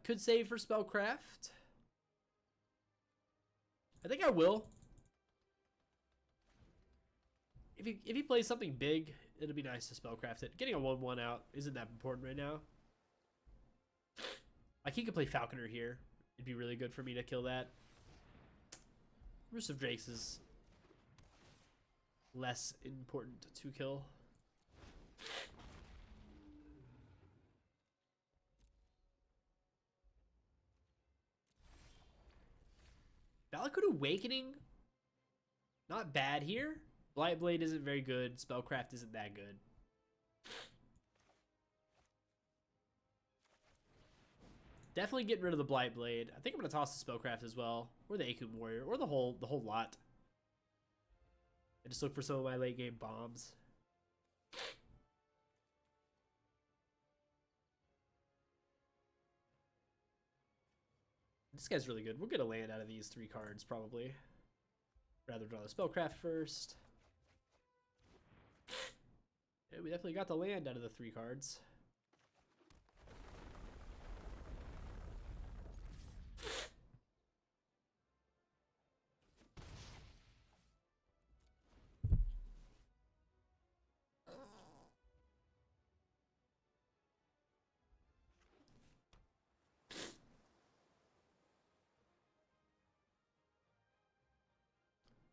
Could save for Spellcraft. I think I will. If he plays something big, it'll be nice to Spellcraft it. Getting a 1/1 out isn't that important right now. Like, he could play Falconer here. It'd be really good for me to kill that. Roost of Drakes is less important to kill. Valakut Awakening, not bad here. Blightblade isn't very good. Spellcraft isn't that good. Definitely getting rid of the Blightblade. I think I'm gonna toss the Spellcraft as well, or the Akum Warrior, or the whole lot. I just look for some of my late game bombs. This guy's really good. We'll get a land out of these 3 cards, probably. Rather draw the Spellcraft first. Yeah, we definitely got the land out of the 3 cards.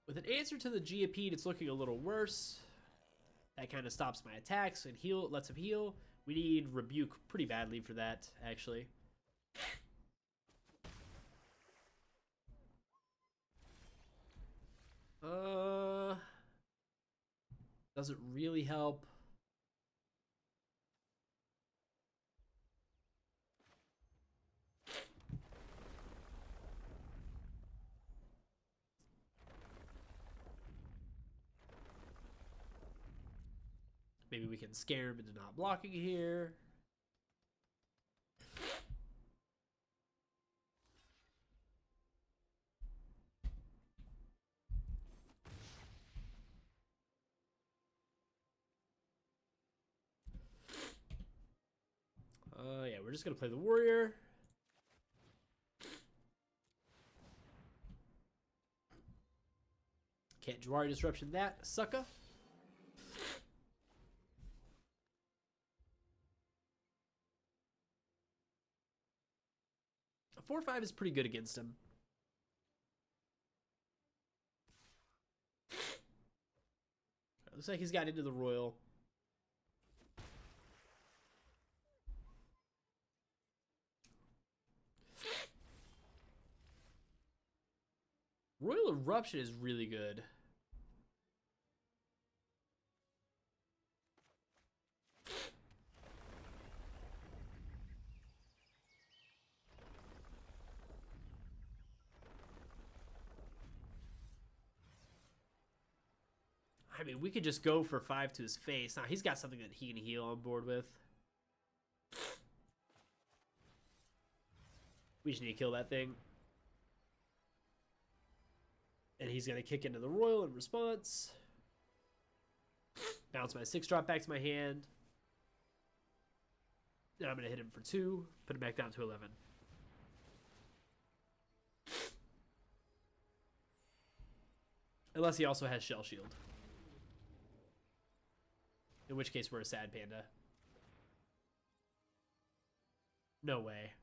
With an answer to the Geopede, it's looking a little worse. That kind of stops my attacks and lets him heal. We need Rebuke pretty badly for that, actually. Doesn't really help. we can scare him into not blocking here. Yeah, we're just gonna play the warrior. Can't Jawari Disruption that, sucker. A 4/5 is pretty good against him. Looks like he's got into the royal. Royal Eruption is really good. I mean, we could just go for 5 to his face. Now, he's got something that he can heal on board with. We just need to kill that thing. And he's going to kick into the royal in response. Bounce my 6-drop back to my hand. Then I'm going to hit him for 2. Put him back down to 11. Unless he also has Shell Shield. In which case we're a sad panda. No way.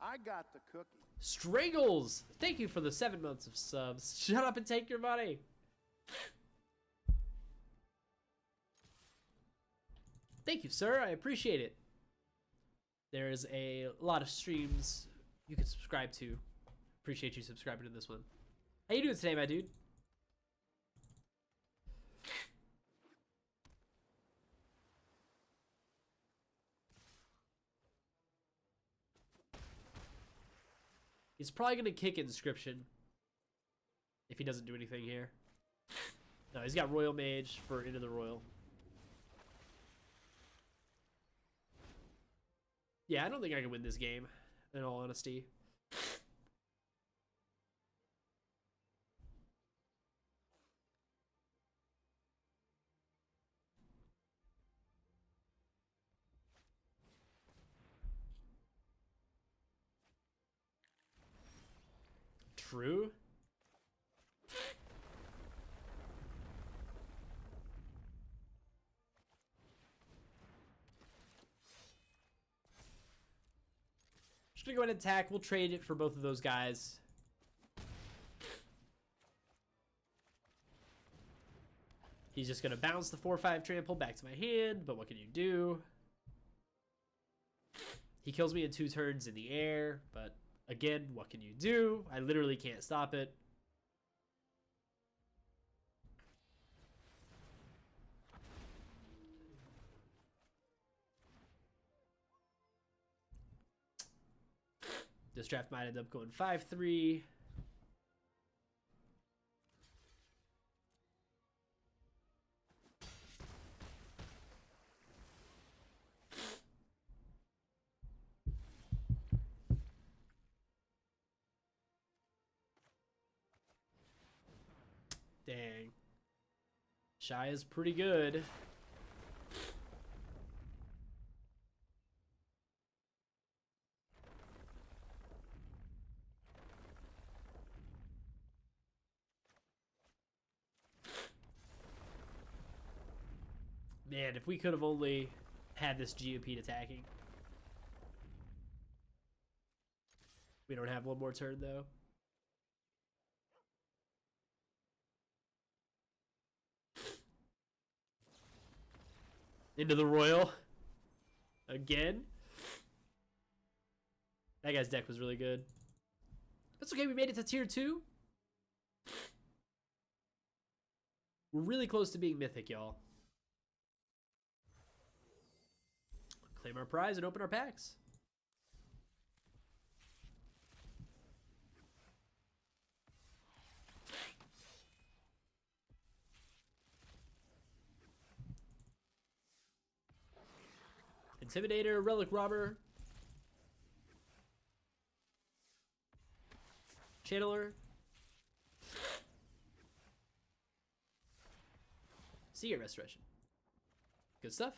I got the cookie. Strangles! Thank you for the 7 months of subs. Shut up and take your money. Thank you, sir. I appreciate it. There's a lot of streams you can subscribe to. Appreciate you subscribing to this one. How you doing today, my dude? He's probably going to kick Inscription if he doesn't do anything here. No, he's got Royal Mage for Into the Royal. Yeah, I don't think I can win this game, in all honesty. True. Just gonna go ahead and attack. We'll trade it for both of those guys. He's just gonna bounce the 4/5 trample back to my hand, but what can you do? He kills me in 2 turns in the air, but again, what can you do? I literally can't stop it. This draft might end up going 5-3. Dang. Shy is pretty good. Man, if we could have only had this GOP attacking. We don't have one more turn, though. Into the Royal. Again. That guy's deck was really good. That's okay, we made it to tier 2. We're really close to being Mythic, y'all. Claim our prize and open our packs. Intimidator, Relic Robber, Channeler, Seer Restoration. Good stuff.